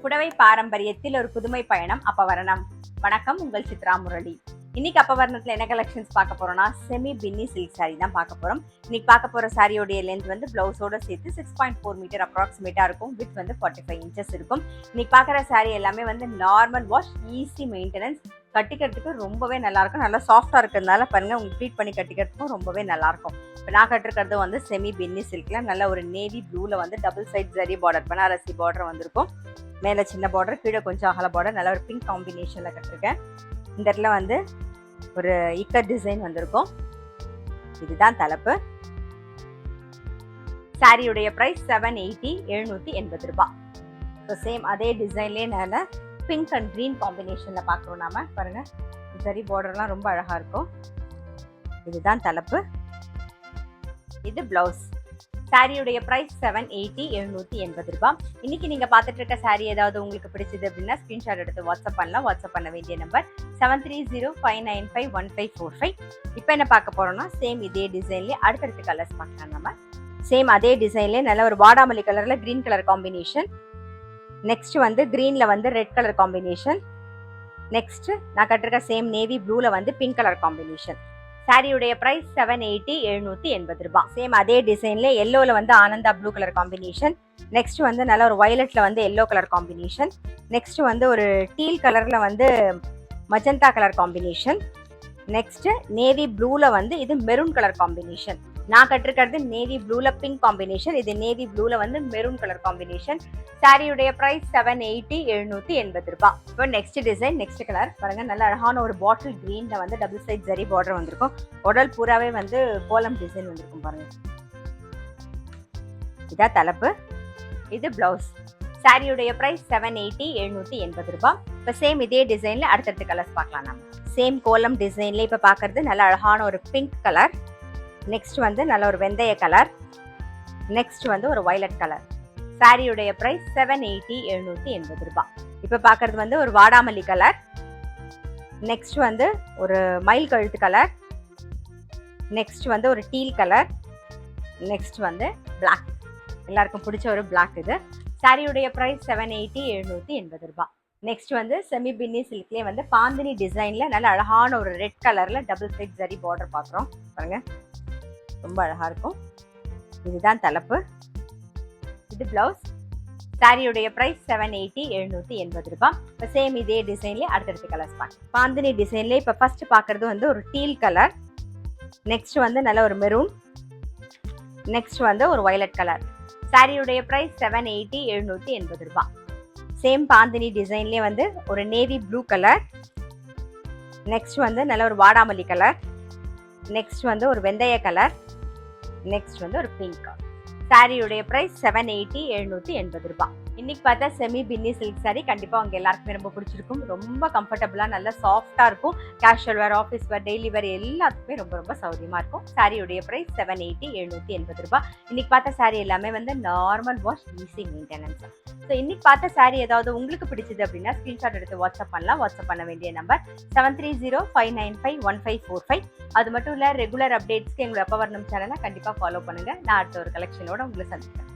புடவை பாரம்பரியத்தில் ஒரு புதுமை பயணம் அப்பவரணம். வணக்கம், உங்கள் சித்ரா முரளி. இன்னைக்கு அப்பவரணத்துல என்ன கலெக்ஷன்ஸ் பார்க்க போறோம்னா, செமி பின்னி சில்க் சாரி தான் பார்க்க போறோம். இன்னைக்கு பார்க்க போற சாரியோடைய லென்த் வந்து பிளவுஸோட சேர்த்து 6.4 மீட்டர் அப்ராக்சிமேட்டா இருக்கும். வித் வந்து 45 இன்ச்சஸ் இருக்கும். இன்னைக்கு பார்க்குற சாரி எல்லாமே வந்து நார்மல் வாஷ், ஈஸி மெயின்டெனன்ஸ், கட்டிக்கிறதுக்கு ரொம்பவே நல்லா இருக்கும். நல்லா சாஃப்டா இருக்கிறதுனால பாருங்க, உங்களுக்கு ப்ளீட் பண்ணி கட்டிக்கிறதுக்கும் ரொம்பவே நல்லா இருக்கும். இப்போ நான் கட்டிருக்கிறது வந்து செமி பின்னி சில்க்ல நல்ல ஒரு நேவி ப்ளூல வந்து double side zari border, Banarasi border வந்திருக்கும். மேலே சின்ன பார்டர், கீழே கொஞ்சம் அகல பார்டர், நல்ல ஒரு பிங்க் காம்பினேஷன்ல கட்டிருக்கேன். இந்த இடத்துல வந்து ஒரு இக்கட் டிசைன் வந்திருக்கும். இதுதான் தலைப்பு. சாரியுடைய பிரைஸ் 780, 780 ரூபாய். ஸோ சேம் அதே டிசைன்லேயே நல்ல பிங்க் அண்ட் கிரீன் காம்பினேஷன்ல பார்க்குறோம் நாம. பாருங்க, ஜரி பார்டர்லாம் ரொம்ப அழகா இருக்கும். இதுதான் தலைப்பு. இது பிளவுஸ். சாரியுடைய பிரைஸ் 780, 780 ரூபாய். இன்னைக்கு நீங்க பார்த்துட்டு இருக்க சாரி ஏதாவது உங்களுக்கு பிடிச்சது அப்படின்னா ஸ்கிரீன்ஷாட் எடுத்து வாட்ஸ்அப் பண்ணலாம். வாட்ஸ்அப் பண்ண வேண்டிய நம்பர் 7305951545. இப்போ என்ன பார்க்க போறோம்னா, சேம் இதே டிசைன்லேயே அடுத்தடுத்த கலர்ஸ் பார்க்கலாம். நம்ம சேம் அதே டிசைன்லேயே நல்ல ஒரு வாடாமல்லி கலர்ல கிரீன் கலர் காம்பினேஷன். நெக்ஸ்ட் வந்து கிரீன்ல வந்து ரெட் கலர் காம்பினேஷன். நெக்ஸ்ட் நான் கட்டிருக்க சேம் நேவி ப்ளூல வந்து பிங்க் கலர் காம்பினேஷன். சாரியுடைய பிரைஸ் 780, 780 ரூபாய். சேம் அதே டிசைன்ல எல்லோல வந்து Ananda blue colour combination. Next வந்து நல்ல ஒரு வயலட்ல வந்து எல்லோ கலர் காம்பினேஷன். நெக்ஸ்ட் வந்து ஒரு டீல் கலர்ல வந்து magenta colour combination. Next navy ப்ளூல வந்து இது மெரூன் கலர் காம்பினேஷன். நான் கட்டிருக்கிறது நேவி ப்ளூல பிங்க் காம்பினேஷன். இது நேவி ப்ளூல வந்து மெரூன் கலர் காம்பினேஷன். சாரியுடைய பிரைஸ் 780, 780 ரூபாய். இப்போ நெக்ஸ்ட் டிசைன், நெக்ஸ்ட் கலர் பாருங்க. நல்ல அழகான ஒரு பாட்டில் கிரீன்ல வந்து டபுள் சைட் ஜரி பார்டர் வந்திருக்கும். உடல் பூராவே வந்து கோலம் டிசைன் வந்திருக்கும் பாருங்க. இதான் தலைப்பு. இது பிளவுஸ். சாரியுடைய பிரைஸ் 780, 780 ரூபாய். இப்போ சேம் இதே டிசைன்ல அடுத்தடுத்த கலர்ஸ் பார்க்கலாம். நம்ம சேம் கோலம் டிசைன்ல இப்போ பார்க்கறது நல்ல அழகான ஒரு பிங்க் கலர். நெக்ஸ்ட் வந்து நல்ல ஒரு வெந்தய கலர். நெக்ஸ்ட் வந்து ஒரு வயலட் கலர். சாரியுடைய பிரைஸ் 780, 780 ரூபாய். இப்போ பார்க்கறது வந்து ஒரு வாடாமல்லி கலர். நெக்ஸ்ட் வந்து ஒரு மயில் கழுத்து கலர். நெக்ஸ்ட் வந்து ஒரு டீல் கலர். நெக்ஸ்ட் வந்து பிளாக். எல்லாருக்கும் பிடிச்ச ஒரு பிளாக் இது. சாரியுடைய பிரைஸ் 780, 780 ரூபாய். நெக்ஸ்ட் வந்து செமி பின்னி சில்க்லேயே வந்து பாந்தினி டிசைன்ல நல்ல அழகான ஒரு ரெட் கலர்ல டபுள் சைட் ஜரி பார்டர் பார்க்குறோம் பாருங்க. ரொம்ப அழகா இருக்கும். இதுதான் தலைப்பு. இது பிளவுஸ். சாரியுடைய பிரைஸ் 780, 780 ரூபாய். இப்போ சேம் இதே டிசைன்லேயே அடுத்தடுத்த கலர்ஸ் பார்க்கலாம். பாந்தினி டிசைன்லேயே இப்போ ஃபர்ஸ்ட் பார்க்கறது வந்து ஒரு டீல் கலர். நெக்ஸ்ட் வந்து நல்ல ஒரு மெரூன். நெக்ஸ்ட் வந்து ஒரு வயலட் கலர். சாரியுடைய பிரைஸ் 780, 780 ரூபாய். சேம் பாந்தினி டிசைன்லேயே வந்து ஒரு நேவி ப்ளூ கலர். நெக்ஸ்ட் வந்து நல்ல ஒரு வாடாமல்லி கலர். நெக்ஸ்ட் வந்து ஒரு வெந்தய கலர். நெக்ஸ்ட் வந்து ஒரு பிங்க். சாரியுடைய பிரைஸ் 780, 780 ரூபாய். இன்னைக்கு பார்த்தா செமி பின்னி சில்க் சாரி கண்டிப்பா உங்க எல்லாருக்குமே ரொம்ப பிடிச்சிருக்கும். ரொம்ப கம்ஃபர்டபுளா நல்ல சாஃப்டா இருக்கும். கேஷுவல் வேர், ஆஃபீஸ் வேர், டெய்லி வேர் எல்லாத்துக்குமே ரொம்ப ரொம்ப சௌரியமா இருக்கும். சாரியுடைய பிரைஸ் 780, 780 ரூபாய். இன்னைக்கு பார்த்த சாரி எல்லாமே வந்து normal wash, easy maintenance. So இன்னைக்கு பார்த்த சாரி ஏதாவது உங்களுக்கு பிடிச்சது அப்படின்னா ஸ்கிரீன்ஷாட் எடுத்து வாட்ஸ்அப் பண்ணலாம். வாட்ஸ்அப் பண்ண வேண்டிய நம்பர் 7305951545. அது மட்டும் இல்ல, ரெகுலர் அப்டேட்ஸ்க்கு எங்களோட அப்பவரணம் சேனலை கண்டிப்பா ஃபாலோ பண்ணுங்க. நான் அடுத்த ஒரு கலெக்ஷனோட உங்களை சந்திக்கிறேன்.